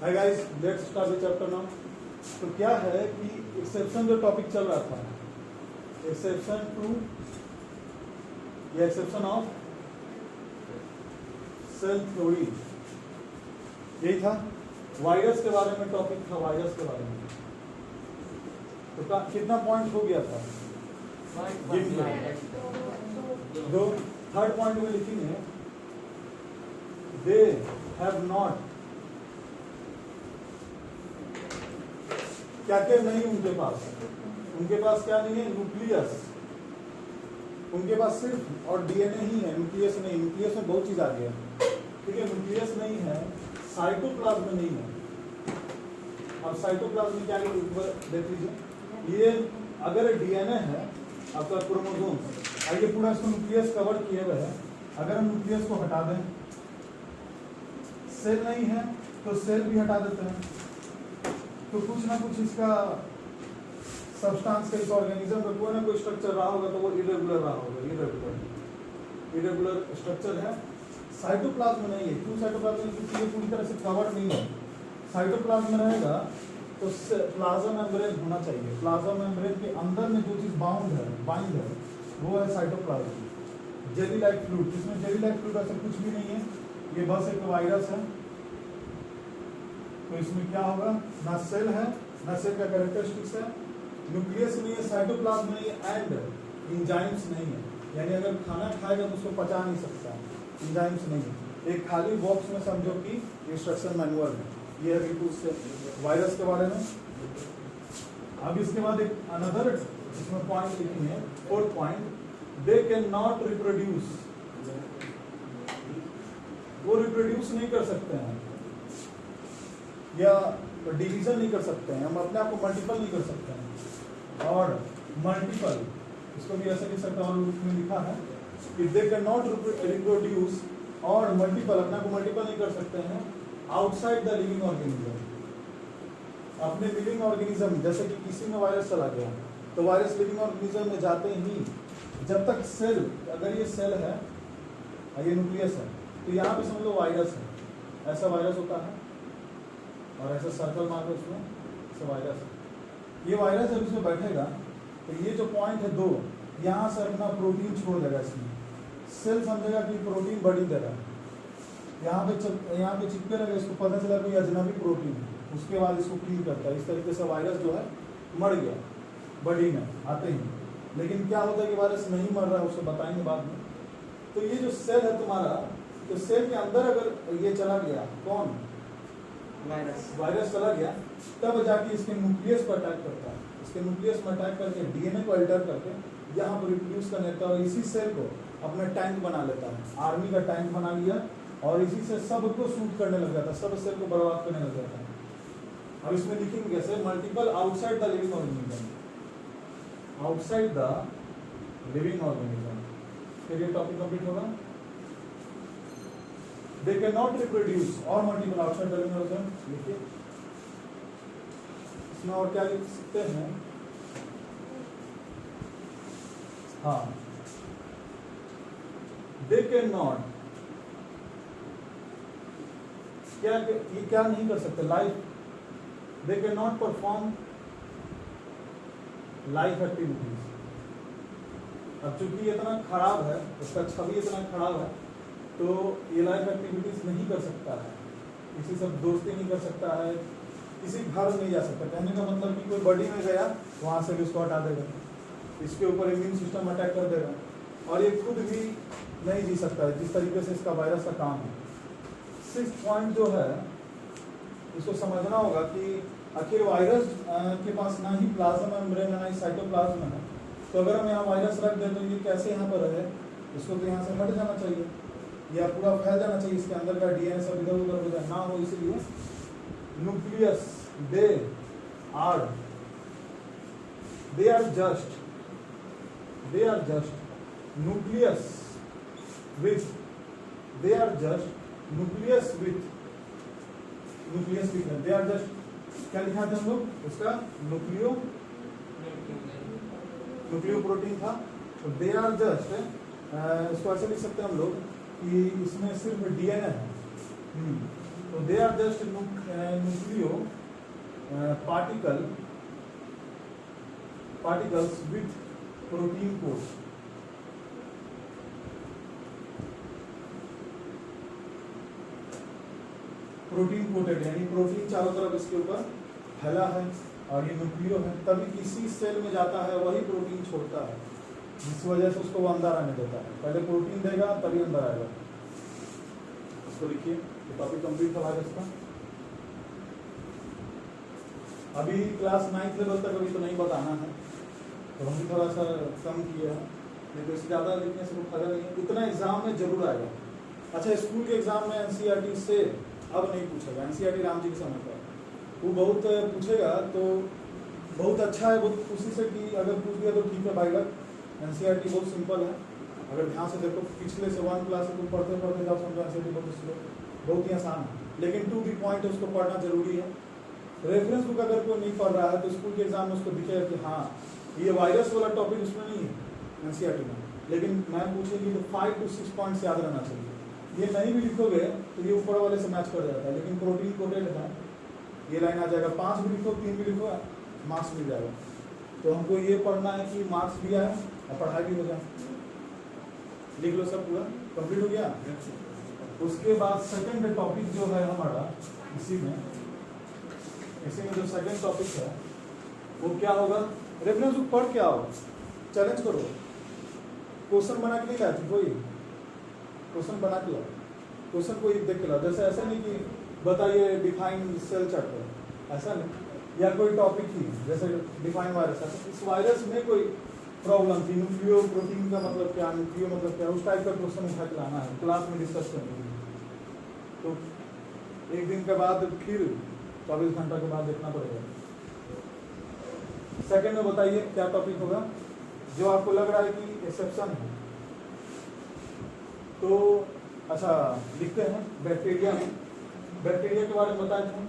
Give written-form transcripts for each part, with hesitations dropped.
Hi guys, let's start the chapter now. तो क्या है कि एक्सेप्शन जो टॉपिक चल रहा था, एक्सेप्शन टू या एक्सेप्शन ऑफ सेल थ्योरी, यही था। वायरस के बारे में टॉपिक था, वायरस के बारे में। तो कितना पॉइंट हो गया था? दो। थर्ड पॉइंट में लिखेंगे दे हैव नॉट, क्या क्या नहीं उनके पास क्या नहीं है? न्यूक्लियस। उनके पास सिर्फ और डीएनए ही है, न्यूक्लियस नहीं। न्यूक्लियस में बहुत चीज आ गया, ठीक है। न्यूक्लियस नहीं है, साइटोप्लाज्म नहीं है। अब साइटोप्लाज्म में क्या देख लीजिए, ये अगर डीएनए है आपका क्रोमोसोम, और ये पूरा इसको न्यूक्लियस कवर किए हुए है, अगर हम न्यूक्लियस को हटा दें, सेल नहीं है तो सेल भी हटा देते हैं, तो कुछ ना कुछ इसका सब्सटेंस का, इस ऑर्गेनिज्म का कोई ना कोई स्ट्रक्चर रहा होगा, तो वो इरेगुलर रहा होगा। इरेगुलर स्ट्रक्चर है। साइटोप्लाज्म नहीं है। क्यों साइटोप्लाज्म नहीं? क्योंकि ये पूरी तरह से कवर नहीं है। साइटोप्लाज्म में रहेगा तो प्लाज्मा मेम्ब्रेन होना चाहिए। प्लाज्मा मेम्ब्रेन के अंदर में जो चीज बाइंड है वो है साइटोप्लाज्म। जेली लाइक फ्लूइड, जिसमें जेली लाइक फ्लूइड ऐसा कुछ भी नहीं है, ये बस एक वायरस है। तो इसमें क्या होगा? ना सेल है, ना सेल का कैरेक्टरिस्टिक्स है, न्यूक्लियस नहीं है, साइटोप्लाज्म नहीं है, एंड एंजाइम्स नहीं है। यानी अगर खाना खाएगा तो उसको पचा नहीं सकता, एंजाइम्स नहीं है। एक खाली बॉक्स में समझो कि इंस्ट्रक्शन मैनुअल है। ये है बिल्कुल से वायरस के बारे में। अब इसके बाद एक अनदर इसमें पॉइंट लिखेंगे, fourth point, they can not reproduce. वो रिप्रोड्यूस नहीं कर सकते हैं या डिवीजन नहीं कर सकते हैं, हम अपने आप को मल्टीपल नहीं कर सकते हैं। और मल्टीपल, इसको भी ऐसे लिख सकते हैं, और उसमें लिखा है कि दे कैन नॉट रिप्रोड्यूस, और मल्टीपल, अपने आप को मल्टीपल नहीं कर सकते हैं आउटसाइड द लिविंग ऑर्गेनिज्म। अपने लिविंग ऑर्गेनिज्म, जैसे कि किसी में वायरस चला गया तो वायरस लिविंग ऑर्गेनिज्म में जाते ही, जब तक सेल, अगर ये सेल है, ये न्यूक्लियस है, तो यहाँ पे समझ लो वायरस है, ऐसा वायरस होता है, और ऐसा सर्कल मार दो उसमें, ऐसा वायरस है। ये वायरस जब इसमें बैठेगा तो ये जो पॉइंट है 2, यहाँ से अपना प्रोटीन छोड़ देगा इसमें। सेल समझेगा कि प्रोटीन बड़ी दे रहा है, यहाँ पे चिपके रहेगा, इसको पता चला कोई अजनबी प्रोटीन है, उसके बाद इसको क्लीन करता है। इस तरीके से वायरस जो है मर गया बॉडी में आते ही। लेकिन क्या होता है कि वायरस नहीं मर रहा है, उसको बताएंगे बाद में। तो ये जो सेल है तुम्हारा, तो सेल के अंदर अगर ये चला गया, कौन? वायरस चला गया, तब जाके इसके न्यूक्लियस पर अटैक करता है। इसके न्यूक्लियस में अटैक करके डीएनए को अल्टर करके यहाँ पर रिप्रोड्यूस करने लगता है, और इसी सेल को अपना टैंक बना लेता है। आर्मी का टैंक बना लिया, और इसी से सबको शूट करने लग जाता है, सब सेल को बर्बाद करने लग जाता है। अब इसमें लिखेंगे कैसे? Multiple outside the living organism, outside the living organism. फिर ये टॉपिक कंप्लीट होगा। They cannot reproduce or multiple outside the living organism। लिखिए, इसमें और क्या लिख सकते हैं? हाँ, they cannot, ये क्या नहीं कर सकते? Life, they cannot perform life activities. अब चूंकि इतना खराब है, उसका छवि इतना खराब है, तो ये लाइफ एक्टिविटीज नहीं कर सकता है, किसी से दोस्ती नहीं कर सकता है, किसी घर नहीं जा सकता। कहने का मतलब कि कोई बॉडी में गया, वहां से भी उसको हटा देगा, इसके ऊपर इम्यून सिस्टम अटैक कर देगा, और ये खुद भी नहीं जी सकता है, जिस तरीके से इसका वायरस का काम है। 6 पॉइंट जो है, इसको समझना होगा कि आखिर वायरस के पास ना ही प्लाज्मा मेम्ब्रेन है, ना ही साइटोप्लाज्म है। तो अगर हम यहाँ वायरस रख दें तो ये कैसे यहाँ पर रहे? इसको तो यहाँ से हट जाना चाहिए, या पूरा फैल जाना चाहिए, इसके अंदर का डीएनए सब इधर उधर हो जाए, ना हो। इसलिए nucleus, they are just nucleus with, they are just nucleus with they are just, क्या लिखा था हम लोग? उसका न्यूक्लियो प्रोटीन था। तो दे आर जस्ट, इसको ऐसे लिख सकते हैं हम लोग कि इसमें सिर्फ डीएनए है, तो they are just nucleo particles with protein coat. Protein coated यानी प्रोटीन चारों तरफ इसके ऊपर फैला है और ये न्यूक्लियो है, तभी किसी सेल में जाता है वही प्रोटीन छोड़ता है, जिस वजह से उसको वो अंदर आने देता है। पहले प्रोटीन देगा तभी अंदर आएगा। इसको लिखिए, ये टॉपिक कंप्लीट था आज इसका। अभी क्लास 9th लेवल तक अभी तो नहीं बताना है, तो हम भी थोड़ा सा कम किया है, नहीं तो इससे ज़्यादा लिखने से कोई फायदा नहीं है। इतना एग्जाम में जरूर आएगा। अच्छा, स्कूल के एग्जाम में एनसीईआरटी से अब नहीं पूछेगा, एनसीईआरटी राम जी के समय पर वो बहुत पूछेगा, तो बहुत अच्छा है, बहुत खुशी से कि अगर पूछ दिया तो ठीक है। बाई लक एनसीईआरटी बहुत सिंपल है, अगर ध्यान से देखो पिछले से 1 क्लास से तुम पढ़ते पढ़ते जाओ समझो एनसीईआरटी बहुत स्लो, बहुत ही आसान है, लेकिन टू दी पॉइंट उसको पढ़ना जरूरी है। रेफरेंस बुक अगर कोई नहीं पढ़ रहा है तो स्कूल के एग्जाम में उसको दिखेगा कि हाँ ये वायरस वाला टॉपिक उसमें नहीं है एनसीईआरटी में, लेकिन मैम पूछेगी तो 5 to 6 पॉइंट्स याद रहना चाहिए। ये नहीं भी लिखोगे तो ये ऊपर वाले से मैच कर जाता है, लेकिन प्रोटीन कोटेड है, ये लाइन आ जाएगा। 5 भी लिखो 3 भी लिखो मार्क्स मिल जाएगा। तो हमको ये पढ़ना है कि मार्क्स भी आए और पढ़ाई भी हो जाए। लिख लो सब, पूरा कंप्लीट हो गया। उसके बाद सेकंड टॉपिक जो है हमारा इसी में जो सेकंड टॉपिक है वो क्या होगा, रेफरेंस बुक पढ़ के आओ, चैलेंज करो, क्वेश्चन बना के नहीं लाती कोई, क्वेश्चन बना के लाओ, क्वेश्चन को देख के लाओ। जैसे ऐसा नहीं कि बताइए डिफाइन सेल चैप्टर, ऐसा नहीं, या कोई टॉपिक ही जैसे डिफाइन वायरस, इस वायरस में कोई प्रॉब्लम थी, न्यूक्लियो प्रोटीन का मतलब क्या, न्यूक्लियो मतलब क्या, उस टाइप का क्वेश्चन उठा के लाना है, क्लास में डिस्कस करने के लिए। तो एक दिन के बाद फिर 24 घंटा के बाद देखना पड़ेगा। सेकंड में बताइए क्या टॉपिक होगा जो आपको लग रहा है कि एक्सेप्शन है। तो अच्छा लिखते हैं बैक्टीरिया में, बैक्टीरिया के बारे में बताए थे,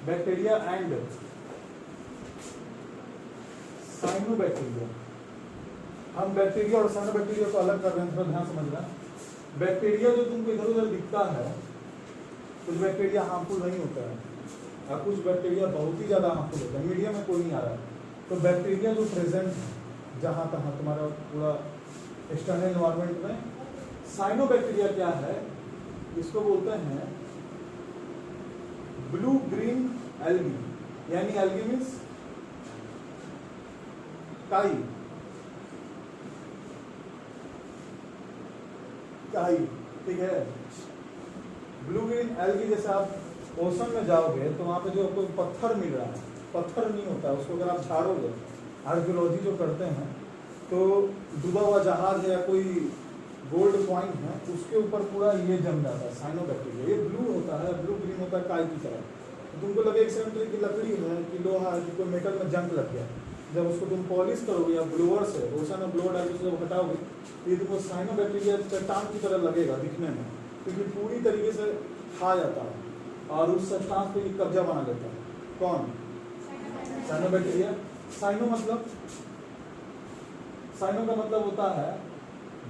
बैक्टीरिया एंड साइनोबैक्टीरिया। हम बैक्टीरिया और साइनोबैक्टीरिया को अलग कर रहे हैं, थोड़ा ध्यान समझना। बैक्टीरिया जो तुमको इधर उधर दिखता है, कुछ बैक्टीरिया हार्मफुल नहीं होता है और कुछ बैक्टीरिया बहुत ही ज़्यादा हार्मफुल होता है, मीडियम में कोई नहीं आ रहा है। तो बैक्टीरिया जो प्रेजेंट है जहाँ तहाँ तुम्हारा पूरा एक्सटर्नल एनवायरनमेंट में, साइनोबैक्टीरिया क्या है, इसको बोलते हैं ब्लू ग्रीन एल्गी, यानी एल्गी मीन्स काई, ठीक है। ब्लू ग्रीन एल्गी, जैसे आप ओशन में जाओगे तो वहाँ पे जो आपको पत्थर मिल रहा है, पत्थर नहीं होता है, उसको अगर आप झाड़ोगे, आर्कियोलॉजी जो करते हैं, तो डूबा हुआ जहाज है या कोई गोल्ड कॉइन है, उसके ऊपर पूरा ये जम जाता है साइनोबैक्टीरिया। ये ब्लू होता है, ब्लू ग्रीन होता है काई की तरह। तो तुमको लगे एक सेंटर की लकड़ी है कि लोहा है कि कोई मेटल में जंग लग गया, जब उसको तुम पॉलिश करोगे या ब्लोअर से, ओशन में ब्लोअर डाल के हटाओगे, तो ये तुमको साइनोबैक्टीरिया चट्टान की तरह लगेगा दिखने में, क्योंकि पूरी तरीके से खा जाता है और उस सब्सटेंस पे कब्जा बना लेता है। कौन? साइनोबैक्टीरिया। साइनो मतलब, साइनो का मतलब होता है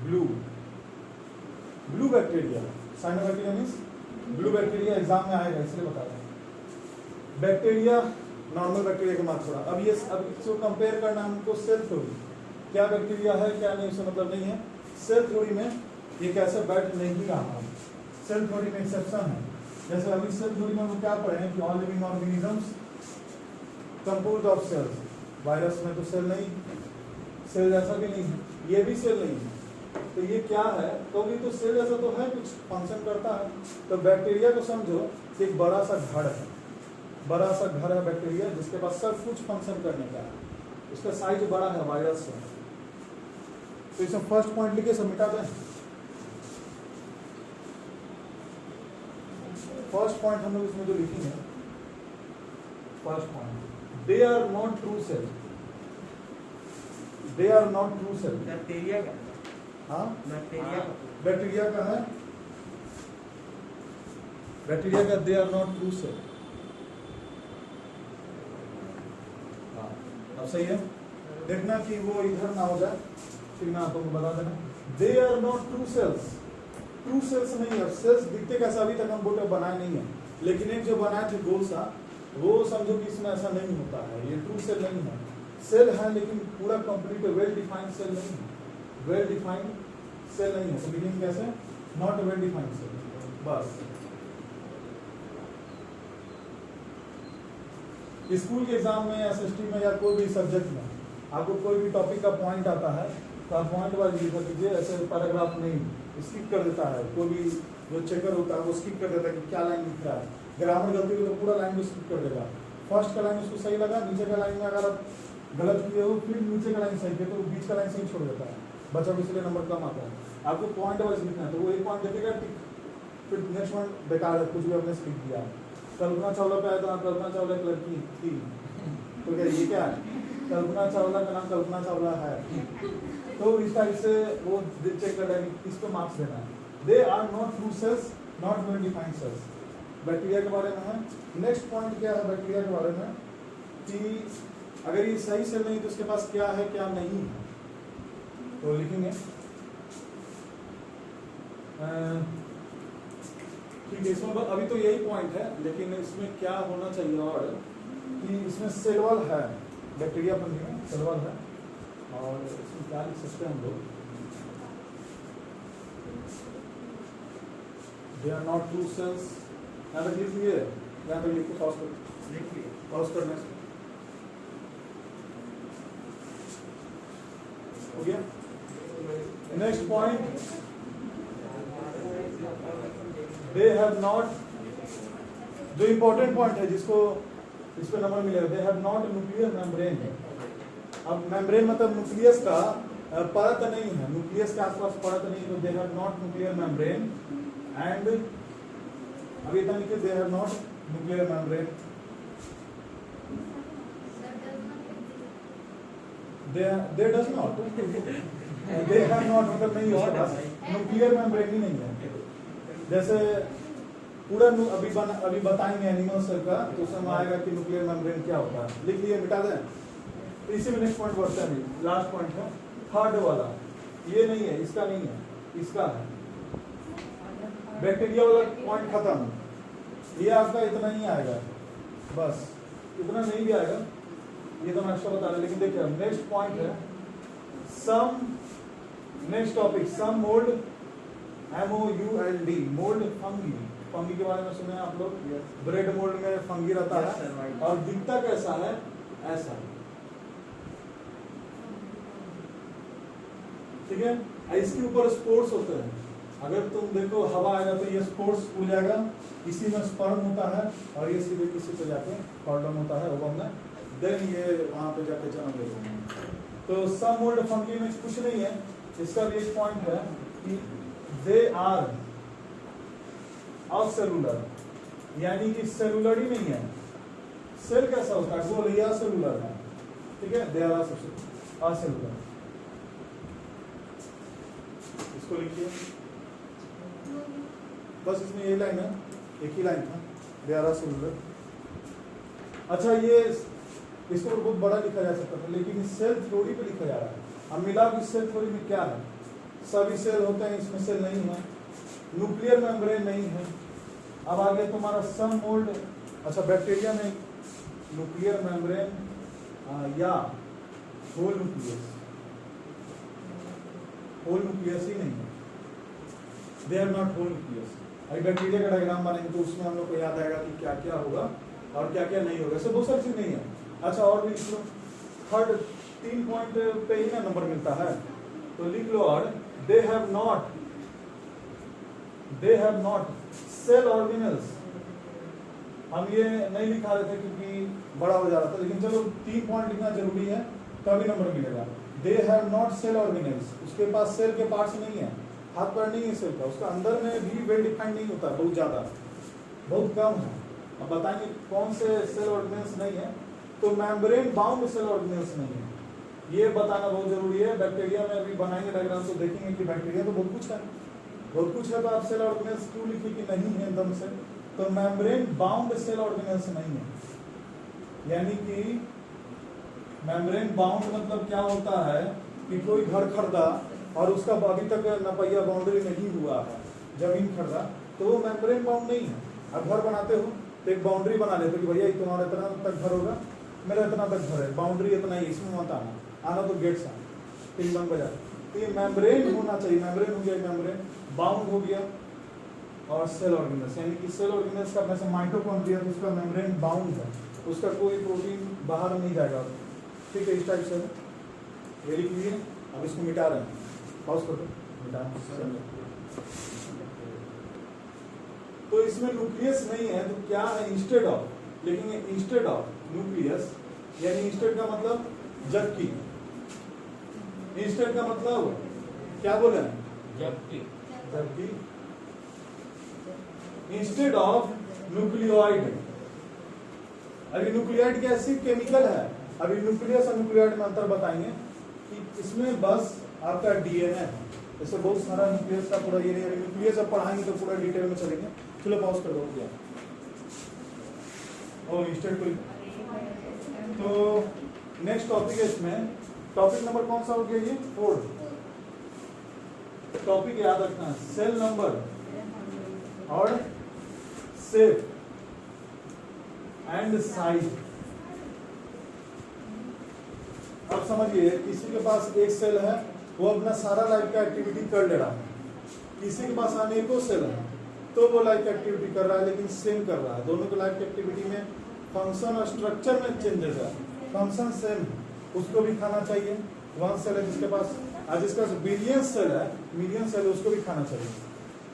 blue, blue bacteria. Cyanobacteria means blue bacteria, exam में आएगा इसलिए बता रहे हैं। बैक्टीरिया नॉर्मल बैक्टीरिया के मार्क्स थोड़ा, अब इसको कंपेयर करना हमको सेल थ्योरी, क्या बैक्टीरिया है क्या नहीं उससे मतलब नहीं है। सेल थ्योरी में ये कैसे बैठ नहीं रहा, सेल थ्योरी में एक्सेप्शन है। जैसे अभी सेल थ्योरी में हम क्या पढ़े हैं कि all living organisms composed of cells. Virus में तो सेल नहीं, सेल जैसा भी नहीं है, ये भी सेल नहीं है, तो ये क्या है, तो ये तो सेल जैसा तो है, कुछ फंक्शन करता है। तो बैक्टीरिया को समझो कि एक बड़ा सा घर है, बड़ा सा घर है बैक्टीरिया, जिसके पास सब कुछ फंक्शन करने का है, उसका साइज बड़ा है वायरस से। तो इसमें फर्स्ट पॉइंट लिखे सब मिटा दें। फर्स्ट पॉइंट हम लोग इसमें जो लिखेंगे, first point, they are not true cell, they are not true cell. Bacteria का, हाँ बैक्टीरिया का है, बैक्टीरिया का they are not true cell. हाँ अब सही है, देखना कि वो इधर ना हो जाए, फिर मैं आपको बता देना। They are not true cells, true cells नहीं है। सेल्स दिखते कैसा, अभी तक हम बोले बनाए नहीं है, लेकिन एक जो बनाए थे गोल सा, वो समझो कि इसमें ऐसा नहीं होता है, ये ट्रू सेल नहीं है। सेल है लेकिन पूरा कंप्लीट वेल डिफाइंड सेल नहीं है, वेल डिफाइंड सेल नहीं है। तो लिखेंगे कैसे, नॉट वेल डिफाइंड सेल, बस। स्कूल के एग्जाम में, एसएसटी में या कोई भी सब्जेक्ट में आपको कोई भी टॉपिक का पॉइंट आता है तो आप पॉइंट वाइज लिखा कीजिए, ऐसे पैराग्राफ नहीं, स्किप कर देता है कोई भी जो चेकर होता है, वो स्किप कर देता है कि क्या लाइन लिख रहा है। ग्रामर गलती हो तो पूरा लाइन को स्किप कर देगा। फर्स्ट का लाइन उसको सही लगा, नीचे का लाइन में अगर आप गलत किए हो फिर नीचे का लाइन सही किए तो बीच का लाइन सही छोड़ देता है, बच्चा को इसलिए नंबर कम आता है। आपको पॉइंट वाइज लिखना है, तो वो एक पॉइंट देखेगा टिक, फिर नेक्स्ट पॉइंट बेकार है, कुछ भी अपने से लिख दिया। कल्पना चावला पे आया तो कल्पना चावला एक लड़की थी, तो क्या ये क्या है, कल्पना चावला का नाम कल्पना चावला है, तो इस टाइप से वो चेक कर रहा है कि किसको मार्क्स देना है। They are not true cells, not well defined cells. Bacteria के बारे में है। नेक्स्ट पॉइंट क्या है बैक्टीरिया के बारे में, कि अगर ये सही सेल नहीं तो उसके पास क्या है क्या नहीं है, तो लिखेंगे ठीक है। इसमें अभी तो यही पॉइंट है, लेकिन इसमें क्या होना चाहिए और कि इसमें सेल वॉल है, बैक्टीरिया पंखी में सेल वॉल है, और इसमें क्या लिख सकते हैं हम लोग, they are not true cells. यहाँ तक लिख लिए, यहाँ तक लिखो, पॉज करने से हो गया। Next point, they have not, जो इंपॉर्टेंट पॉइंट है जिसको इस पे नंबर मिलेगा, they have not nuclear membrane. अब मेम्ब्रेन मतलब न्यूक्लियस का परत नहीं है, न्यूक्लियस के आसपास परत नहीं, तो दे have not nuclear membrane. And अभी इतना लिखिए, दे have not nuclear membrane, they does not, they have not मतलब नहीं, उसके पास न्यूक्लियर मेम्ब्रेन ही नहीं है। जैसे पूरा अभी बताएंगे एनिमल सेल का, तो उसमें आएगा कि न्यूक्लियर मेम्ब्रेन क्या होता है, लिख लिए, मिटा दें। इसी में नेक्स्ट पॉइंट बढ़ता है, लास्ट पॉइंट है थर्ड वाला, ये नहीं है, इसका नहीं है, इसका है। बैक्टीरिया वाला पॉइंट खत्म, ये आपका इतना ही आएगा, बस इतना नहीं भी आएगा, ये तो मैं एक्स्ट्रा बता रहा, लेकिन देखिए नेक्स्ट पॉइंट है some, next topic some mould, MOULD, mould fungi. Fungi के बारे में सुने हैं आप लोग, ब्रेड मोल्ड में फंगी रहता है और दिखता कैसा है, ऐसा, ठीक है। इसके ऊपर स्पोर्स होते हैं, अगर तुम देखो हवा आएगा तो ये स्पोर्स उड़ जाएगा, इसी में स्पर्म होता है और ये सीधे किसी पे जाके कॉर्डन होता है ओवम में, देन ये वहां पे जाके जन्म लेते हैं। तो सम मोल्ड फंगी में कुछ नहीं है, इसका भी एक पॉइंट है कि दे आर असेलुलर, यानी कि सेलुलर ही नहीं है। सेल कैसा होता है, वो रिया सेलुलर है, ठीक है, दे आर असेलुलर। इसको लिखिए, बस इसमें ये लाइन है, एक ही लाइन था, दे आर असेलुलर। अच्छा, ये इसको बहुत बड़ा लिखा जा सकता था, लेकिन इस सेल थ्योरी पे लिखा जा रहा है। अब मिला कि सेल थ्योरी में क्या है, सभी सेल होते हैं, इसमें सेल नहीं है, न्यूक्लियर मेम्ब्रेन नहीं है। अब आगे तुम्हारा सम मोल्ड, अच्छा बैक्टीरिया में न्यूक्लियर मेम्ब्रेन या होल न्यूक्लियस, होल न्यूक्लियस ही नहीं है, they are not whole nucleus. अभी बैक्टीरिया का डायग्राम बनेंगे तो उसमें हम लोग को याद आएगा कि क्या क्या होगा और क्या क्या नहीं होगा, ऐसे बहुत सारी चीज नहीं है। अच्छा, और भी लिख लो, थर्ड 3 पॉइंट पे ही ना नंबर मिलता है, तो लिख लो, और they have not cell organelles. हम ये नहीं लिखा रहे थे क्योंकि बड़ा हो जा रहा था, लेकिन चलो 3 पॉइंट लिखना जरूरी है, तभी नंबर मिलेगा। They have not cell organelles, उसके पास सेल के पार्ट्स नहीं है, हाथ पैर नहीं है सेल का, उसका अंदर में भी वेल डिफाइंड नहीं होता, बहुत ज्यादा, बहुत कम है। अब बताएंगे कौन से सेल ऑर्गेनल्स नहीं है, तो मेम्ब्रेन बाउंड सेल ऑर्गेनल्स नहीं है, ये बताना बहुत जरूरी है। बैक्टीरिया में अभी बनाएंगे डायग्राम तो देखेंगे कि बैक्टीरिया तो बहुत कुछ है, बहुत कुछ है, तो आप सेल ऑर्गेनल्स क्यों लिखिए कि नहीं है एकदम से, तो मेम्ब्रेन बाउंड सेल ऑर्गेनल्स नहीं है, यानी कि मेम्ब्रेन बाउंड मतलब क्या होता है कि कोई घर खरीदा और उसका अभी तक नपैया बाउंड्री नहीं हुआ है, जमीन खरीदा, तो वो मेम्ब्रेन बाउंड नहीं है। अब घर बनाते हो तो एक बाउंड्री बना लेते हो कि भैया तुम्हारा इतना तक घर होगा, मेरा इतना तक घर है, बाउंड्री इतना ही, इसमें मत आना तो गेट से तीन बंद बजा। तो ये मेम्ब्रेन होना चाहिए, मेम्ब्रेन हो गया, मेम्ब्रेन बाउंड हो गया। और सेल ऑर्गेनल्स, यानी कि सेल ऑर्गेनल्स का जैसे माइटोकॉन्ड्रिया, तो उसका मेम्ब्रेन बाउंड है, उसका कोई प्रोटीन बाहर नहीं जाएगा। ठीक है, इस टाइप से वेरी क्लियर। अब इसको मिटा रहे हैं, पॉज कर दो, मिटा। तो इसमें न्यूक्लियस नहीं है, तो क्या है, इंस्टेड ऑफ, लिखेंगे इंस्टेड ऑफ न्यूक्लियस, यानी इंस्टेड का मतलब जबकि, इंस्टेड का मतलब क्या बोले, जबकि, जबकि, इंस्टेड ऑफ न्यूक्लियोइड। अभी न्यूक्लियोइड क्या ऐसी केमिकल है, अभी न्यूक्लियस और न्यूक्लियोइड में अंतर बताएंगे कि इसमें बस आपका डीएनए है, जैसे बहुत सारा न्यूक्लियस का पूरा ये नहीं, न्यूक्लियस अब पढ़ाएंगे तो पूरा डिटेल में चलेंगे। चलो पॉज कर दो क्या, और इंस्टेड कोई। तो नेक्स्ट टॉपिक है इसमें, टॉपिक नंबर कौन सा हो गया ये, 4। टॉपिक याद रखना है, सेल नंबर और शेप एंड साइज। अब समझिए, किसी के पास एक सेल है, वो अपना सारा लाइफ का एक्टिविटी कर ले रहा है, किसी के पास अनेकों सेल है, तो वो लाइफ एक्टिविटी कर रहा है लेकिन सेम कर रहा है। दोनों के लाइफ एक्टिविटी में फंक्शन और स्ट्रक्चर में चेंजेस है, फंक्शन सेम, उसको भी खाना चाहिए। वन सेल है जिसके पास, आज जिसका बिलियन सेल है, मिलियन सेल है, उसको भी खाना चाहिए।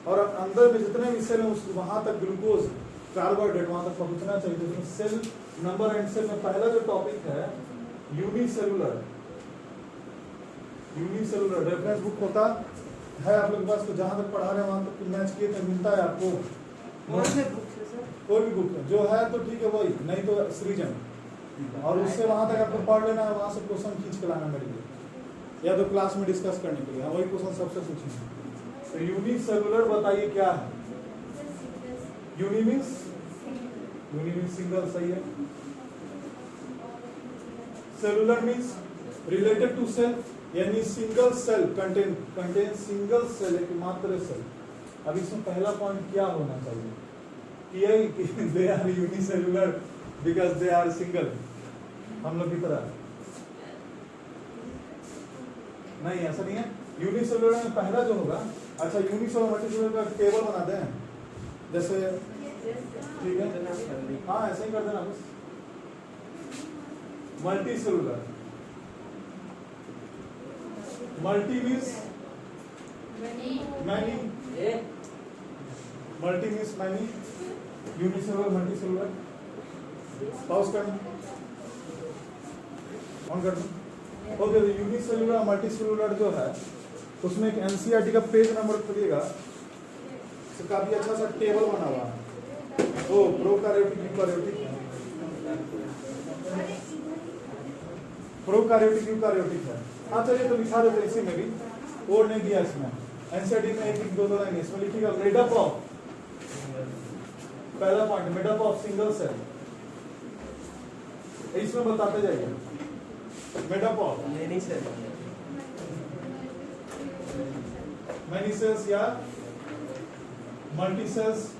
और अंदर में जितने भी सेल है उस वहां तक ग्लूकोज, कार्बोहाइड्रेट वहां तक पहुंचना चाहिए। तो सेल नंबर एंड सेल में पहला जो टॉपिक है यूनिसेलुलर, यूनिसेलुलर रेफरेंस बुक होता है आप लोग के पास, तो जहां तक पढ़ा रहे हैं वहां तक मैच किए थे, मिलता है आपको कोई भी बुक है जो है तो ठीक है वही, नहीं तो सृजन, और उससे वहां तक आपको पढ़ लेना है, वहां से क्वेश्चन खींच के लाना मेरे लिए, या तो क्लास में डिस्कस करने के लिए, वही क्वेश्चन सबसे पूछेंगे। तो यूनिसेलुलर बताइए क्या है, यूनि मीन्स सिंगल, सही है। Cellular means related to cell, यानी single cell, contain single cell, एक मात्र सेल। अब इसमें पहला पॉइंट क्या होना चाहिए, कि they are unicellular because they are single, हम लोग की तरह नहीं, ऐसा नहीं है। यूनिसेलुलर में पहला जो होगा, अच्छा यूनिसेलुलर मल्टीसेलुलर का टेबल बना दें, जैसे ठीक है, हाँ ऐसे ही कर देना बस। Multicellular, multi means many, multi means many, unicellular multicellular. Pause करना, ऑन कर दो। ओके, तो यूनिसेलुलर मल्टीसेलुलर जो है उसमें एक एनसीईआरटी का पेज नंबर खोलिएगा, तो काफी अच्छा सा टेबल बना हुआ है। ओ प्रोकैरियोटिक, यूकैरियोटिक, प्रोकैरियोटिक यूकैरियोटिक है। हाँ चलिए तो लिखा देते इसी में भी, और नहीं दिया इसमें, एनसीईआरटी में एक दो लाइन इसमें लिखिएगा, मेडअप ऑफ, पहला point made up of single cell, इसमें बताते जाइए, made up of many cell, many cells या मल्टी सेल्स,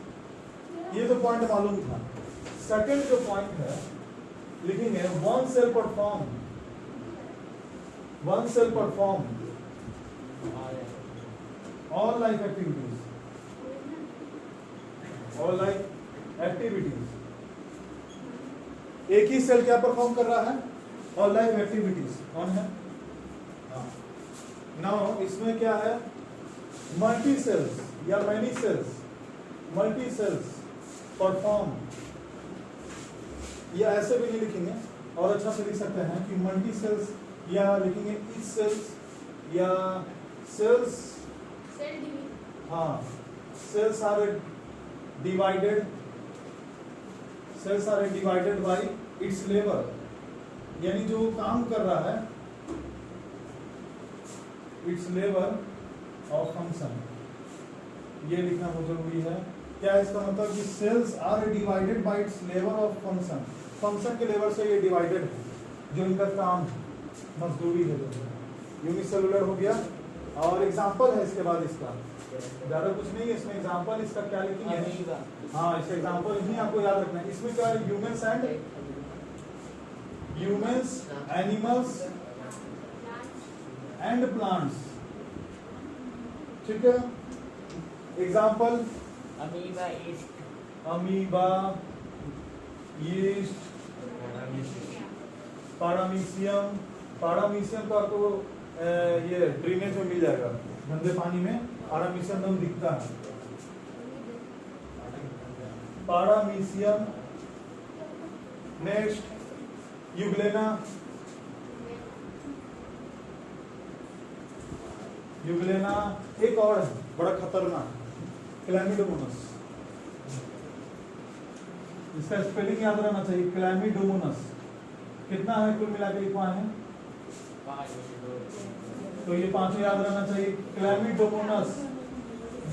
ये तो पॉइंट मालूम था। सेकंड जो पॉइंट है लिखेंगे, one cell perform all life activities, एक ही सेल क्या परफॉर्म कर रहा है, ऑल लाइफ एक्टिविटीज, कौन है। नाउ इसमें क्या है, मल्टी सेल्स या many cells, multi cells perform, या ऐसे भी नहीं लिखेंगे और अच्छा से लिख सकते हैं कि मल्टी सेल्स, या लिखेंगे ईच सेल्स, या सेल्स, हाँ cells are divided by its labour, यानी जो काम कर रहा है, इट्स लेबर ऑफ फंक्शन, ये लिखना बहुत जरूरी है। क्या इसका मतलब कि cells are divided by its labour of function, function के लेबर से ये डिवाइडेड है, जो इनका काम मजदूरी है। यूनिसेलुलर हो गया, और एग्जांपल है इसके बाद इसका ज्यादा कुछ नहीं है इसमें। एग्जांपल इसका क्या लिखेंगे? अमीबा। हाँ, इसका एग्जांपल ही आपको याद रखना है। इसमें क्या है? Humans, animals and plants. ठीक है। Example amoeba yeast, amoeba, yeast, paramecium. Paramecium तो आपको ये ड्रेनेज में मिल जाएगा, गंदे पानी में पारामीशियम नाम दिखता है। पारामीशियम। Next euglena. यूग्लेना। एक और है बड़ा खतरनाक, क्लैमिडोमोनस। इसका स्पेलिंग याद रहना चाहिए, क्लैमिडोमोनस। कितना है कुल मिला के? लिखवा है 5 तो ये पांचों याद रहना चाहिए। क्लैमिडोमोनस।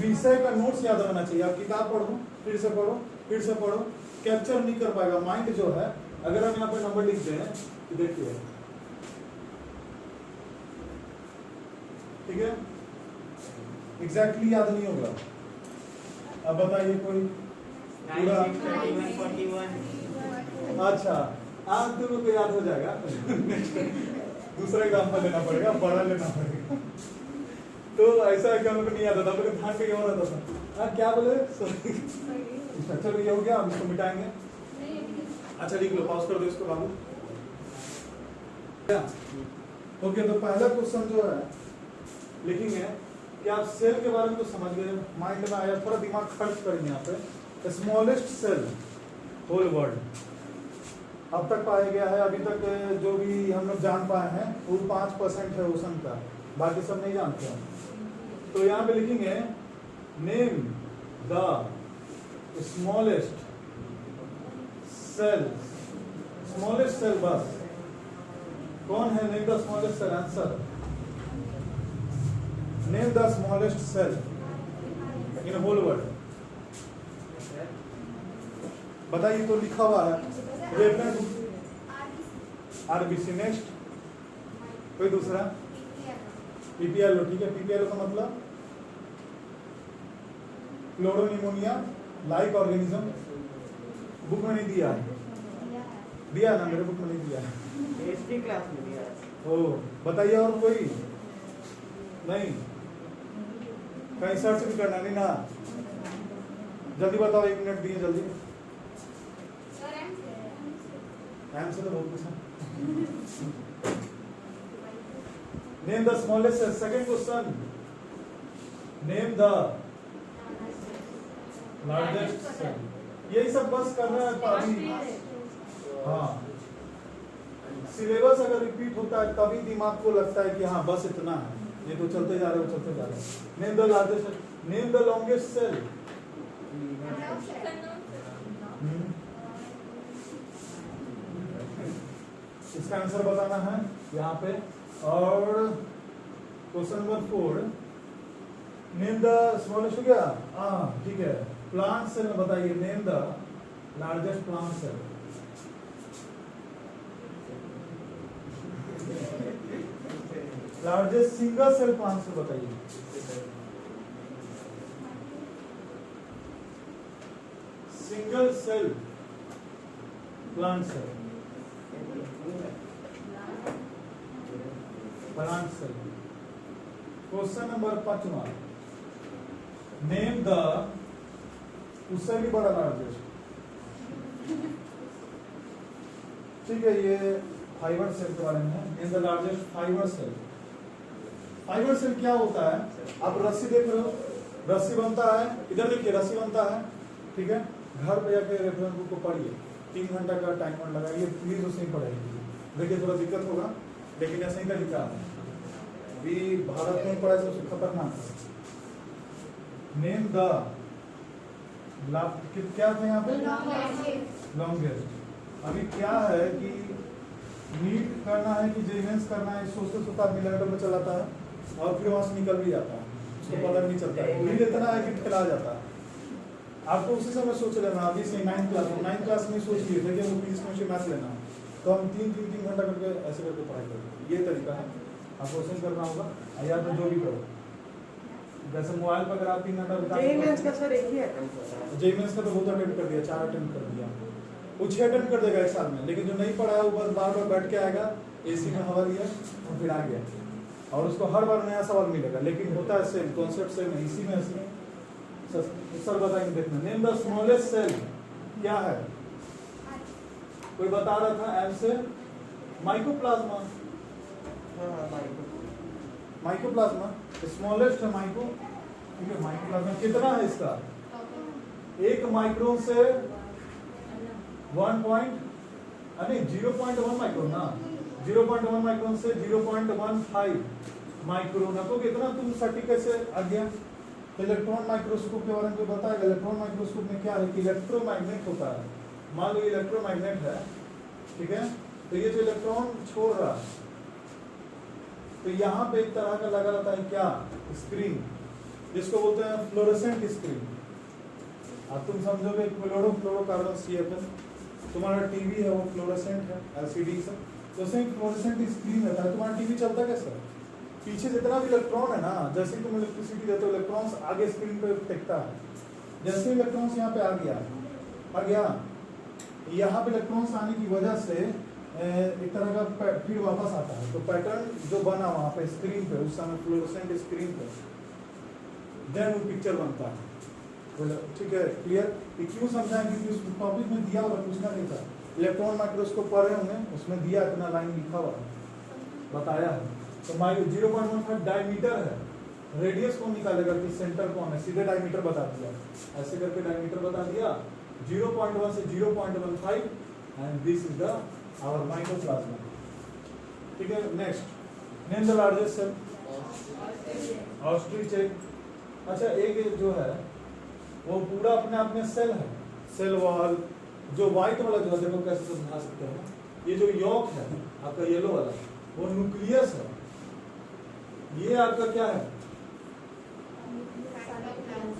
विषय का नोट्स याद रहना चाहिए। आप किताब पढ़ो, फिर से पढ़ो, फिर से पढ़ो, कैप्चर नहीं कर पाएगा माइंड जो है। अगर हम यहाँ पे नंबर लिख दें तो देखिए, ठीक है, एग्जैक्टली याद नहीं होगा। अब बताइए कोई पूरा। 41। अच्छा, आज तुम को याद हो जाएगा। दूसरा एग्जाम्पल लेना पड़ेगा, बड़ा लेना पड़ेगा। तो ऐसा है कि हम लोग को नहीं आता था, हम लोग ध्यान पे क्यों रहता था? हाँ, क्या बोले? चलो ये हो गया, हम इसको मिटाएंगे। अच्छा लिख लो, पॉज कर दो इसको बाबू। ओके, तो पहला क्वेश्चन जो है लिखेंगे कि आप सेल के बारे में तो समझ गए, माइंड में आया, थोड़ा दिमाग खर्च करेंगे यहाँ पे। स्मॉलेस्ट सेल होल वर्ल्ड अब तक पाया गया है। अभी तक जो भी हम लोग जान पाए हैं वो 5% है ओशन का, बाकी सब नहीं जानते हैं। तो यहाँ पे लिखेंगे name the smallest cell. Smallest cell बस कौन है? Name the smallest cell. Answer name the smallest cell in whole world. बताइए, तो लिखा हुआ है रेफरेंस आरबीसी। नेक्स्ट कोई दूसरा? पीपीएलओ। ठीक है, पीपीएलओ का मतलब क्लोरोनिमोनिया लाइक ऑर्गेनिज्म। बुक में नहीं दिया है, दिया ना, मेरे बुक में नहीं दिया है। हिस्ट्री क्लास में दिया है। ओ, बताइए और कोई नहीं? कहीं सर्च भी करना नहीं ना? जल्दी बताओ, 1 मिनट दिए जल्दी। टाइम से तो बहुत कुछ है। Name the smallest cell. Second question, name the largest cell. यही सब बस कर रहा है अभी। हाँ, सिलेबस अगर रिपीट होता है तभी दिमाग को लगता है कि हाँ बस इतना है, ये तो चलते जा रहे हो, चलते जा रहे हो। Name the largest cell. Name the longest cell. इसका आंसर बताना है यहाँ पे। और question number 4, name the smallest हो गया। हाँ ठीक है, प्लांट सेल में बताइए, name the largest plant cell. Largest single cell plant cell बताइए। Single cell plant cell, plant cell. Question number 5, name the, उससे भी बड़ा लार्जेस्ट। ठीक है, ये फाइबर सेल के बारे में है। Name the largest fibre cell. Fibre cell क्या होता है? आप रस्सी देख रहे हो, रस्सी बनता है, इधर देखिए रस्सी बनता है, ठीक है। घर पे जाके रेफरेंस बुक को पढ़िए, 3 घंटा का टाइमर लगाइए, प्लीज उसे ही पढ़ाइए। देखिए थोड़ा दिक्कत होगा, लेकिन ऐसा ही तरीका है। अभी भारत में पढ़ा सबसे खतरनाक है। नेम द, क्या था यहाँ पे? लॉन्गेस्ट। अभी क्या है कि नीट करना है कि जेमेंस करना है, सोचते सोचते आदमी लैपटॉप में चलाता है और फिर वहां से निकल भी जाता है, उसको पता नहीं चलता है। नीट इतना है कि ठेला जाता है। आपको उसी समय सोच लेना, अभी से 9th क्लास में, 9th क्लास में सोच लिए थे कि वो फिजिक्स केमिस्ट्री मैथ लेना, तो हम 3 घंटा करके ऐसे करके पढ़ाई करें। ये तरीका है, आपको ऐसे करना होगा या तो जो भी करो। जैसे मोबाइल पर अगर आप 3 घंटा बिता जेई मेंस का सर एक ही अटेम्प्ट होता है। जेई मेंस का तो बहुत अटेम्प्ट कर दिया, 4 अटेम्प्ट कर दिया, वो 6 अटेम्प्ट कर देगा एक साल में, लेकिन जो नहीं पढ़ा है वो बस बार बार बैठ के आएगा, एसी में हवा लिया और फिर आ गया, और उसको हर बार नया सवाल मिलेगा, लेकिन होता है सेम कॉन्सेप्ट सेम है, इसी में ऐसे सर बताएंगे। देखना, नेम द स्मॉलेस्ट सेल क्या है, कोई बता रहा था एम से माइकोप्लाज्मा, हाँ माइक्रो माइकोप्लाज्मा स्मॉलेस्ट है माइको, ठीक है। माइकोप्लाज्मा कितना है इसका, 1 माइक्रोन से 0.1 माइक्रोन ना, 0.1 माइक्रोन से 0.15 माइक्रोन, आपको कितना तुम सटीक कैसे आ गया। इलेक्ट्रॉन माइक्रोस्कोप के बारे में बताएगा। इलेक्ट्रॉन माइक्रोस्कोप में क्या है कि इलेक्ट्रोमैग्नेट होता है, मान लो इलेक्ट्रोमैग्नेट है, ठीक है, तो ये जो इलेक्ट्रॉन छोड़ रहा है, तो यहाँ पे एक तरह का लगा रहता है क्या, स्क्रीन, जिसको बोलते हैं फ्लोरोसेंट स्क्रीन। अब तुम समझोगे क्लोरोफ्लोरोकार्बन CFN, तुम्हारा टीवी है वो फ्लोरोसेंट है, LCD से, तो उसमें फ्लोरोसेंट स्क्रीन रहता है। तुम्हारा टीवी चलता कैसे, पीछे जितना भी इलेक्ट्रॉन है ना, जैसे तुम इलेक्ट्रिसिटी देते हो इलेक्ट्रॉन्स आगे स्क्रीन पे फेंकता है, जैसे इलेक्ट्रॉन्स यहाँ पे आ गया, यहाँ पे इलेक्ट्रॉन्स आने की वजह से एक तरह का फिर वापस आता है, तो पैटर्न जो बना वहाँ पे स्क्रीन पे उस समय फ्लोरोसेंट स्क्रीन पे, देन वो पिक्चर बनता है। ठीक है, क्लियर। ये क्यों समझाएंगे कि उस टॉपिक में दिया होगा, पूछना नहीं था। इलेक्ट्रॉन माइक्रोस्कोप पढ़े होंगे, उसमें दिया इतना लाइन लिखा हुआ बताया है। तो 0.15 डायमीटर है, रेडियस कौन निकालेगा कि सेंटर कौन है, सीधे डायमीटर बता दिया, ऐसे करके डायमीटर बता दिया, 0.1 से 0.15 and this is the our microplasma. ठीक है, next, name the largest cell, ostrich egg. अच्छा, एग जो है वो पूरा अपने आप में सेल है, सेल वॉल, जो व्हाइट वाला जो है, देखो कैसे समझा सकते हैं, ये जो यॉक है आपका येलो वाला, वो न्यूक्लियस है, ये आपका क्या है,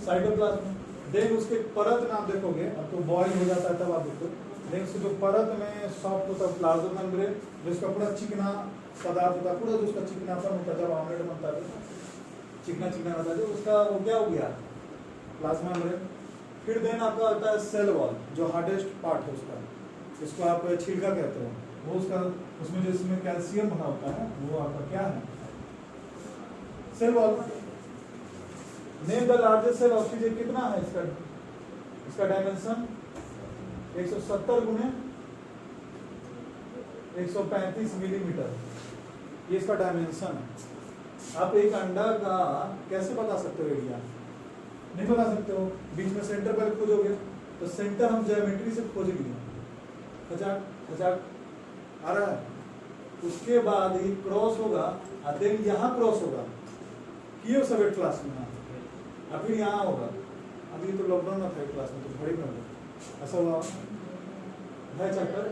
साइटोप्लाज्म। देन उसके परत में आप देखोगे, अब तो बॉयल हो जाता है तब आप देखो, देन उसके जो परत में सॉफ्ट होता है प्लाज्मा मेम्ब्रेन, जिसका पूरा चिकना पदार्थ होता है, पूरा जो उसका चिकनापन होता है, जब ऑमलेट बनता है चिकना चिकना होता है, उसका वो क्या हो गया, प्लाज्मा मेम्ब्रेन। फिर देन आपका आता है सेल वॉल, जो हार्डेस्ट पार्ट है उसका, इसको आप छिलका कहते हो, वो उसका, उसमें जिसमें कैल्शियम भरा होता है, वो आपका क्या है, cell wall. Name the largest cell oxygen, कितना है इसका डायमेंशन, 170 गुने 135 मिलीमीटर, ये इसका डायमेंशन है। आप एक अंडा का कैसे बता सकते हो एरिया, नहीं बता सकते हो, बीच में सेंटर पर खोजोगे, तो सेंटर हम ज्योमेट्री से खोजेंगे, खचाक खचाक आ रहा है, उसके बाद ये क्रॉस होगा, और देन यहाँ क्रॉस होगा, किए सब एक क्लास में, और फिर यहाँ होगा। अभी तो लॉकडाउन में था क्लास में, तो घड़ी में होगा, ऐसा हुआ है चैप्टर।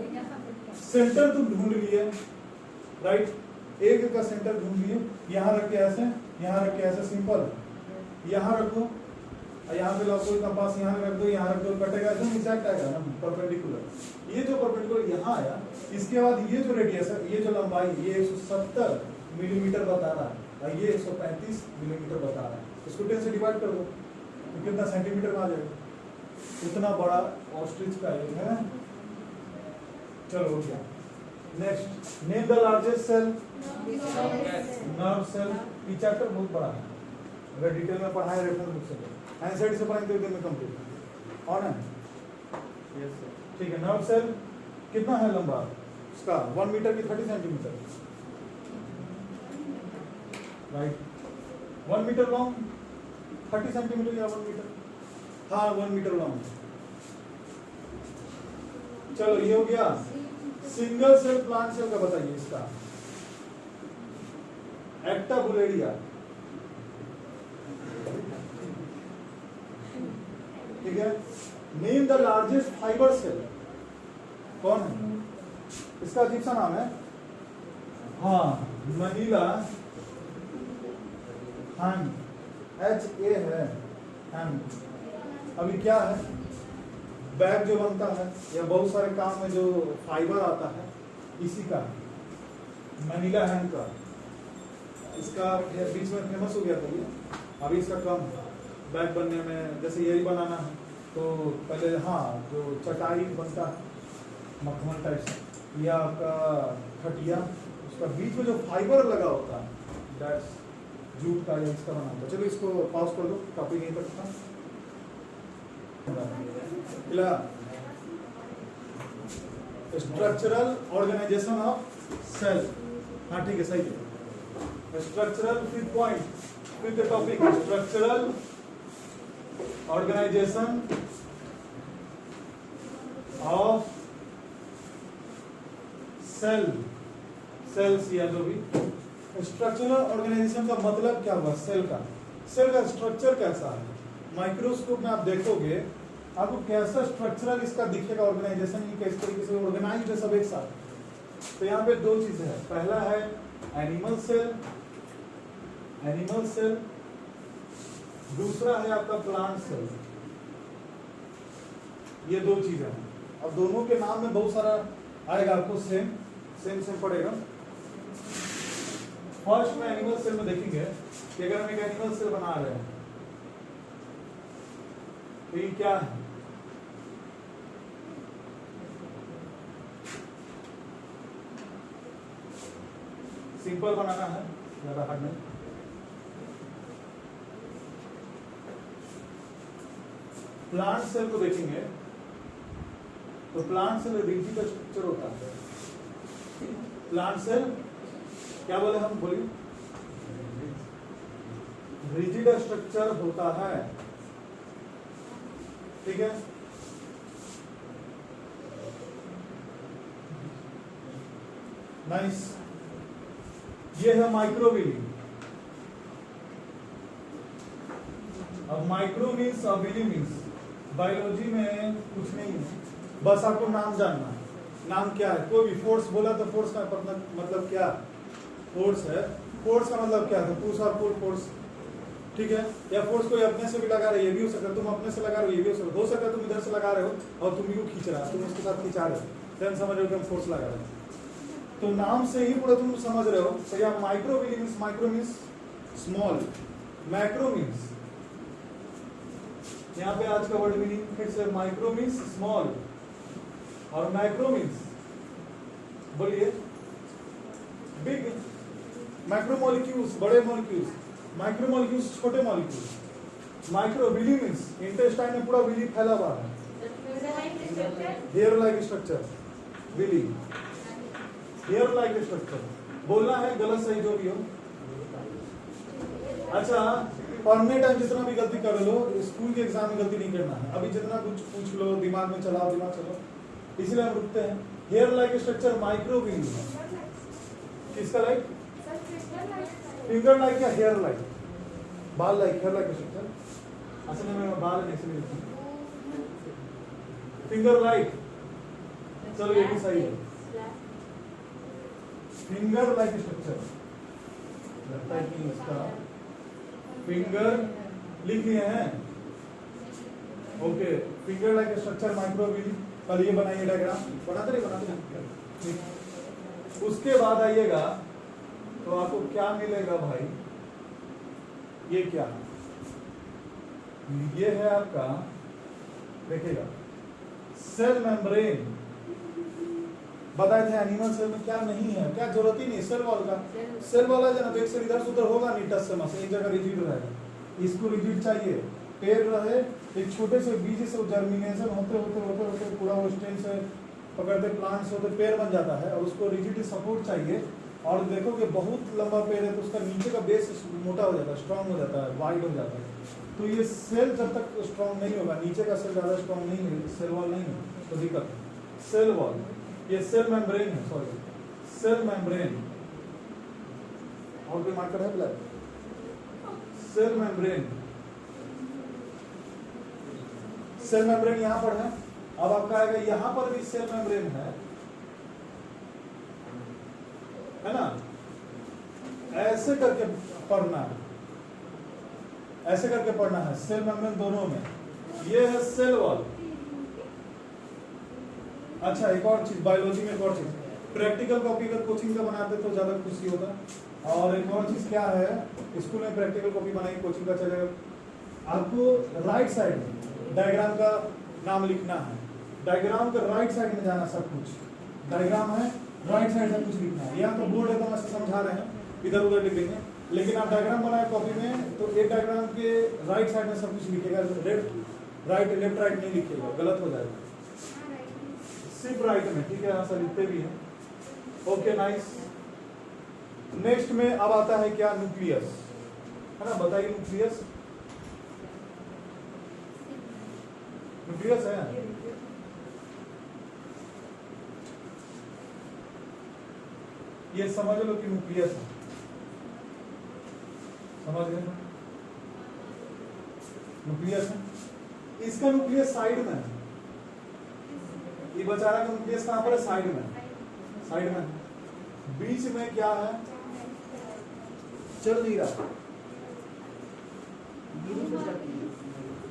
सेंटर तुम ढूंढ लिए, राइट, एक का सेंटर ढूंढ लिए, यहाँ रख के ऐसे, यहाँ रख के ऐसे, सिंपल, यहाँ रखो, यहाँ पे कोई कंपास यहाँ रख दो, यहाँ रख दो, कटेगा एकदम एग्जैक्ट आएगा ना, परपेंडिकुलर। ये जो परपेंडिकुलर यहाँ आया, इसके बाद ये जो रेडियस है, ये जो लंबाई, ये 170 मिलीमीटर बता रहा है, और ये 135 मिलीमीटर बता रहा है, इसको 10 से डिवाइड कर दो, तो कितना सेंटीमीटर में आ जाएगा, इतना बड़ा ऑस्ट्रिच का एग है। चलो हो गया। Next, name the largest cell, nerve cell. ये चैप्टर बहुत बड़ा है, अगर डिटेल में पढ़ा है रेफरेंस बुक से, एनसीईआरटी से पढ़ाएंगे तो में कंप्लीट ऑन है। यस सर, ठीक है। नर्व सेल कितना है लंबा उसका, 1 मीटर की 30 centimetre, right, 1 metre long, 30 centimetre या 1 मीटर, हाँ 1 मीटर लॉन्ग। चलो ये हो गया। सिंगल सेल प्लांट सेल का बताइए इसका, एक्टा बुलेरिया, ठीक है। Name the largest fibre cell, कौन है, इसका अजीब सा नाम है, हाँ मनीला हैंड, HA है हैंड। अभी क्या है, बैग जो बनता है या बहुत सारे काम में जो फाइबर आता है, इसी का मनीला हैंड का, इसका बीच में फेमस हो गया था ये, अभी इसका कम बैग बनने में, जैसे यही बनाना है तो पहले हाँ जो चटाई बनता है मखमल टाइप से, या आपका खटिया, उसका बीच में जो फाइबर लगा होता है दैट्स जूट का या इसका बना होता है। चलो इसको पॉज कर दो, टॉपिक यहीं तक था। स्ट्रक्चरल ऑर्गेनाइजेशन ऑफ सेल, हाँ ठीक है सही है। Structural fifth point, fifth topic structural organisation of cell, cells या जो भी। स्ट्रक्चरल ऑर्गेनाइजेशन का मतलब क्या हुआ? सेल का, सेल का स्ट्रक्चर कैसा है? माइक्रोस्कोप में आप देखोगे आपको कैसा स्ट्रक्चरल इसका दिखेगा ऑर्गेनाइजेशन, किस तरीके से ऑर्गेनाइज्ड है सब एक साथ। तो यहाँ पे दो चीजें हैं, पहला है एनिमल सेल, एनिमल सेल, दूसरा है आपका प्लांट सेल। ये दो चीजें हैं। अब दोनों के नाम में बहुत सारा आएगा आपको, सेम सेम सेम पड़ेगा। फर्स्ट में एनिमल सेल में देखेंगे कि अगर हम एक एनिमल सेल बना रहे हैं तो ये क्या है? सिंपल बनाना है, ज्यादा हार्ड नहीं। प्लांट सेल को देखेंगे तो प्लांट सेल रिजिड स्ट्रक्चर होता है। प्लांट सेल क्या बोले हम, बोलिए, रिजिड स्ट्रक्चर होता है, ठीक है। नाइस। ये है माइक्रोविली। अब माइक्रो मीन्स और विली मीन्स बायोलॉजी में कुछ नहीं है, बस आपको नाम जानना है। नाम क्या है? कोई भी फोर्स बोला तो फोर्स का मतलब क्या? फोर्स है। फोर्स का मतलब क्या है? पुश और पुल फोर्स, ठीक है। या फोर्स कोई अपने से भी लगा रहे, ये भी हो सकता है, तुम अपने से लगा रहे हो, ये भी हो सकता है तुम इधर से लगा रहे हो और तुम भी को खींच रहा है, तुम उसके साथ खींचा रहे हो, देन समझ रहे हो कि हम फोर्स लगा रहे हैं। तो नाम से ही पूरा तुम समझ रहे हो। तो या microvilli means, micro means small, macro means, यहाँ पे आज का वर्ड मीनिंग फिर से, माइक्रो मीन्स स्मॉल और मैक्रो मीन्स, बोलिए, बिग। मैक्रो मॉलिक्यूल्स बड़े मॉलिक्यूल्स, माइक्रो मॉलिक्यूल्स छोटे molecules. Micro villi means intestine में पूरा विली फैला हुआ है, hair like structure, villi hair like structure. बोलना है गलत सही जो भी हो। अच्छा, पढ़ने टाइम जितना भी गलती कर लो, स्कूल के एग्जाम में गलती नहीं करना है। अभी जितना कुछ पूछ लो, दिमाग में चलाओ, दिमाग चलो, इसलिए हम रुकते हैं। हेयर लाइक स्ट्रक्चर माइक्रोविली, किसका लाइक? फिंगर लाइक या हेयर लाइक? बाल लाइक, हेयर लाइक स्ट्रक्चर। असल में बाल नहीं, इसलिए फिंगर लाइक, चलो ये भी सही है। फिंगर लाइक स्ट्रक्चर, लगता है कि इसका फिंगर लिख लिए हैं, okay. Finger like structure microvilli, कल ये बनाइए डायग्राम, बनाते नहीं बनाते। उसके बाद आइएगा तो आपको क्या मिलेगा भाई? ये क्या है? ये है आपका, देखिएगा, सेल मेम्ब्रेन। बताए थे एनिमल सेल में क्या नहीं है, क्या जरूरत ही नहीं सेल वॉल का। सेल वॉल है ना, तो एक सेल इधर से उधर होगा नहीं, टच से मस एक जगह रिजिड रहेगा। इसको रिजिड चाहिए, पेड़ रहे, एक छोटे से बीज से जर्मिनेशन होते होते होते होते पूरा वो स्टेम से पकड़ते प्लांट से होते पेड़ बन जाता है, और उसको रिजिड सपोर्ट चाहिए। और देखो कि बहुत लंबा पेड़ है तो उसका नीचे का बेस मोटा हो जाता है, स्ट्रांग हो जाता है, वाइड हो जाता है। तो ये सेल जब तक स्ट्रांग नहीं होगा, नीचे का सेल ज्यादा स्ट्रांग नहीं है, सेल वॉल नहीं है, तो दिक्कत है। सेल वॉल, ये सेल मेम्ब्रेन है, सॉरी सेल मेम्ब्रेन। और कोई मार्कर है black? Cell membrane, cell membrane यहाँ पर है। अब आपका आएगा यहाँ पर भी सेल मेम्ब्रेन है ना। ऐसे करके पढ़ना है, ऐसे करके पढ़ना है, सेल मेम्ब्रेन दोनों में। ये है सेल वॉल। अच्छा, एक और चीज बायोलॉजी में, एक और चीज, प्रैक्टिकल कॉपी अगर कोचिंग का बनाते तो ज्यादा खुशी होगा। और एक और चीज क्या है, स्कूल में प्रैक्टिकल कॉपी बनाई, कोचिंग का चलेगा। आपको राइट साइड में डायग्राम का नाम लिखना है, डायग्राम का राइट साइड में जाना, सब कुछ डायग्राम है राइट साइड में कुछ लिखना है। या तो बोर्ड है तो मैं समझा रहे हैं, इधर उधर लिख देंगे, लेकिन आप डायग्राम बनाए कॉपी में तो एक डायग्राम के राइट साइड में सब कुछ लिखेगा, लेफ्ट राइट नहीं लिखेगा, गलत हो जाएगा, सिर्फ राइट में, ठीक है। आंसर लिखते भी हैं। Okay nice. नेक्स्ट में अब आता है क्या, न्यूक्लियस, है ना, बताइए न्यूक्लियस। न्यूक्लियस है, ये समझ लो कि न्यूक्लियस है, समझ गए, न्यूक्लियस है। इसका न्यूक्लियस साइड में है, ये बेचारा का न्यूक्लियस कहां पर है, साइड में, साइड में। बीच में क्या है, चल नहीं रहा,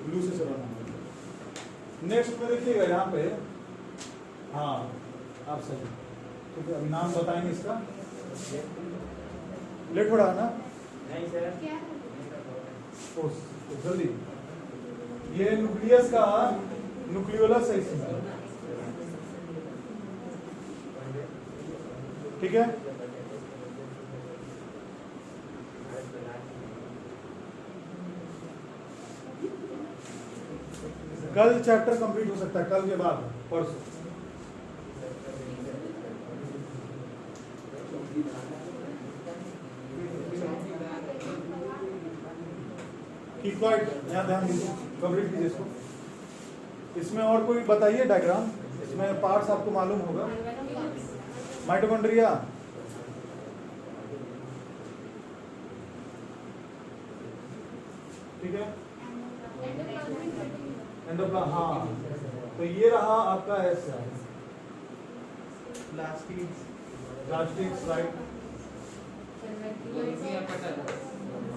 ब्लू से चलाना। नेक्स्ट में देखिएगा यहाँ पे, हाँ आप सही, ठीक है। अभी नाम बताएंगे इसका, लेट हो रहा ना, नहीं सर, जल्दी। ये न्यूक्लियस का न्यूक्लियोलस है इसमें, ठीक है। कल चैप्टर कंप्लीट हो सकता है, कल के बाद परसों। कीप क्वाइट, यहाँ ध्यान दीजिए, कंप्लीट कीजिए इसको। इसमें और कोई बताइए डायग्राम, इसमें पार्ट्स आपको मालूम होगा। माइटोकॉन्ड्रिया, ठीक है, एंडोप्लाज्म, हाँ, तो ये रहा आपका एस है, प्लास्टिक्स, राइट।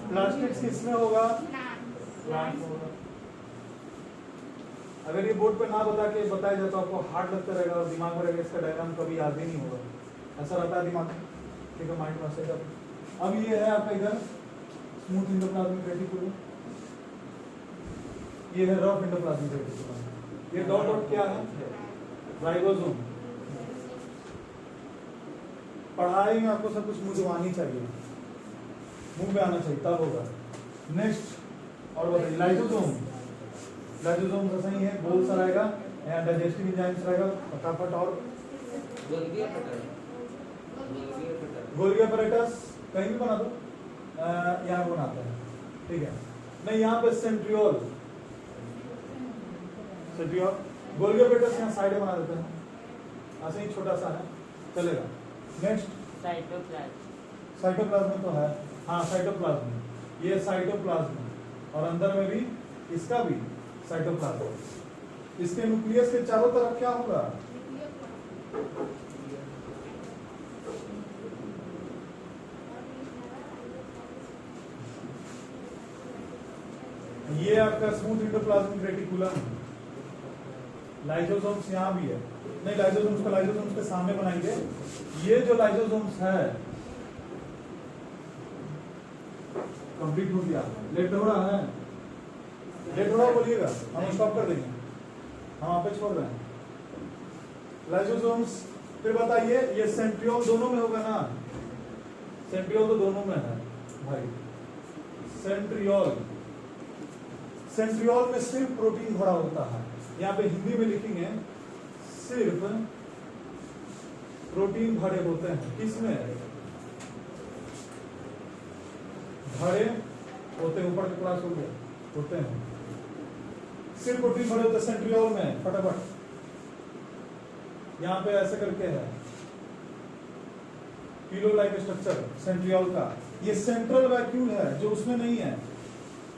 प्लास्टिक्स किसमें होगा, प्लांट में होगा। अगर ये बोर्ड पे ना बता के बताया जाए तो आपको हार्ड लगता रहेगा और दिमाग में रहेगा, इसका डायग्राम कभी याद ही नहीं होगा, ऐसा रहता है दिमाग, ठीक है, माइंड में से। अब ये है आपका इधर स्मूथ एंडोप्लाज्मिक रेटिकुलम, ये है रफ एंडोप्लाज्मिक रेटिकुलम। ये डॉट डॉट क्या है, राइबोसोम। पढ़ाई में आपको सब कुछ मुंह जुबानी चाहिए, मुंह में आना चाहिए, तब होगा। नेक्स्ट और बताइए, लाइसोसोम, लाइसोसोम से सही है, बोल सा रहेगा, यहाँ डाइजेस्टिव एंजाइम्स रहेगा फटाफट। और गोल्गी अपैरेटस कहीं भी बना दो, यहाँ बनाते हैं, ठीक है। नहीं, यहाँ पे सेंट्रियोल, सेंट्रियोल, गोल्गी अपैरेटस यहाँ साइड में बना देते हैं, ऐसे ही छोटा सा है, चलेगा। नेक्स्ट साइटोप्लाज्म, साइटोप्लाज्म तो है, हाँ साइटोप्लाज्म, ये साइटोप्लाज्म, और अंदर में भी इसका भी साइटोप्लाज्म। इसके न्यूक्लियस के चारों तरफ क्या होगा, ये आपका स्मूथ एंडोप्लाज्मिक रेटिकुलम। लाइसोसोम्स यहाँ भी है, नहीं लाइसोसोम्स को लाइसोसोम्स के सामने बनाएंगे। ये जो लाइसोसोम्स है, कंप्लीट हो गया, लेट हो रहा है, लेट हो रहा है बोलिएगा, हम स्टॉप कर देंगे, हम वहां पे छोड़ रहे हैं। लाइसोसोम्स, फिर बताइए ये सेंट्रियोल दोनों में होगा ना, सेंट्रियोल तो दोनों में है भाई, सेंट्रियोल, सेंट्रियोल में सिर्फ प्रोटीन भरा होता है, यहाँ पे हिंदी में लिखेंगे सिर्फ प्रोटीन भरे होते हैं। किसमें भरे होते हैं, ऊपर के क्लास हो गया, होते हैं, सिर्फ प्रोटीन भरे होते हैं सेंट्रियोल में। फटाफट यहाँ पे ऐसे करके है पिलो लाइक स्ट्रक्चर सेंट्रियोल का। ये सेंट्रल वैक्यूल है जो उसमें नहीं है,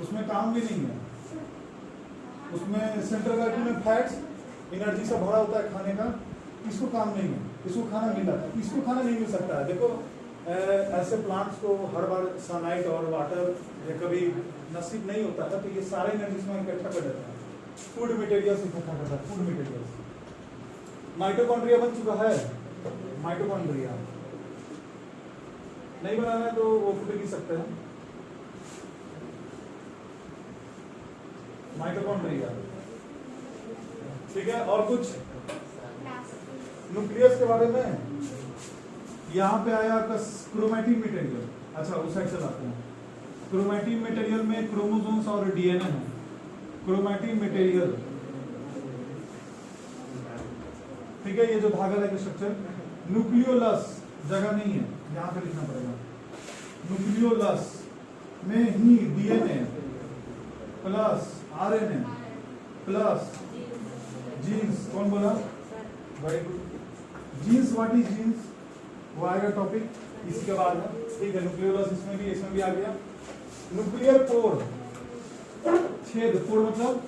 उसमें काम भी नहीं है। उसमें सेंट्रल वैक्यूल में फैट्स एनर्जी से भरा होता है खाने का, इसको काम नहीं है, इसको खाना मिल रहा है, इसको खाना नहीं मिल सकता है। देखो ऐसे प्लांट्स को हर बार सनलाइट और वाटर या कभी नसीब नहीं होता है, तो ये सारे एनर्जी में इकट्ठा कर देता है, फूड मटेरियल्स इकट्ठा करता है, फूड मटेरियल्स। माइटोकॉन्ड्रिया बन चुका है, माइटोकॉन्ड्रिया। नहीं बनाना है तो वो खुद लिख सकते हैं, माइटोकॉन्ड्रिया। ठीक है, और कुछ न्यूक्लियस के बारे में यहाँ पे आया आपका क्रोमैटिन मटेरियल। अच्छा उस साइड से लाते हैं। क्रोमैटिन मटेरियल में क्रोमोसोम्स और डीएनए है। क्रोमैटिन मटेरियल, ठीक है, ये जो धागा लगे स्ट्रक्चर। न्यूक्लियोलस जगह नहीं है, यहाँ पे लिखना पड़ेगा। न्यूक्लियोलस में ही DNA plus RNA plus genes. कौन बोला? Very good. Genes, what is genes, वो आएगा टॉपिक इसके बाद है। ठीक है, न्यूक्लियोलस इसमें भी आ गया। न्यूक्लियर पोर, छेद, पोर मतलब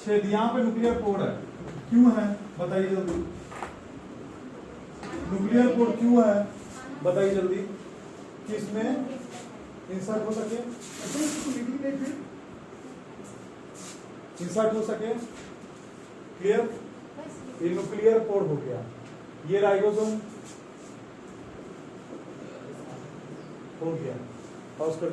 छेद। यहाँ पे न्यूक्लियर पोर है, क्यों है बताइए जल्दी। न्यूक्लियर पोर क्यों है बताइए जल्दी, कि इसमें इंसर्ट हो सके, इंसर्ट हो सके। क्लियर, ये न्यूक्लियर पोर हो गया। ये राइबोसोम हो गया, और उसका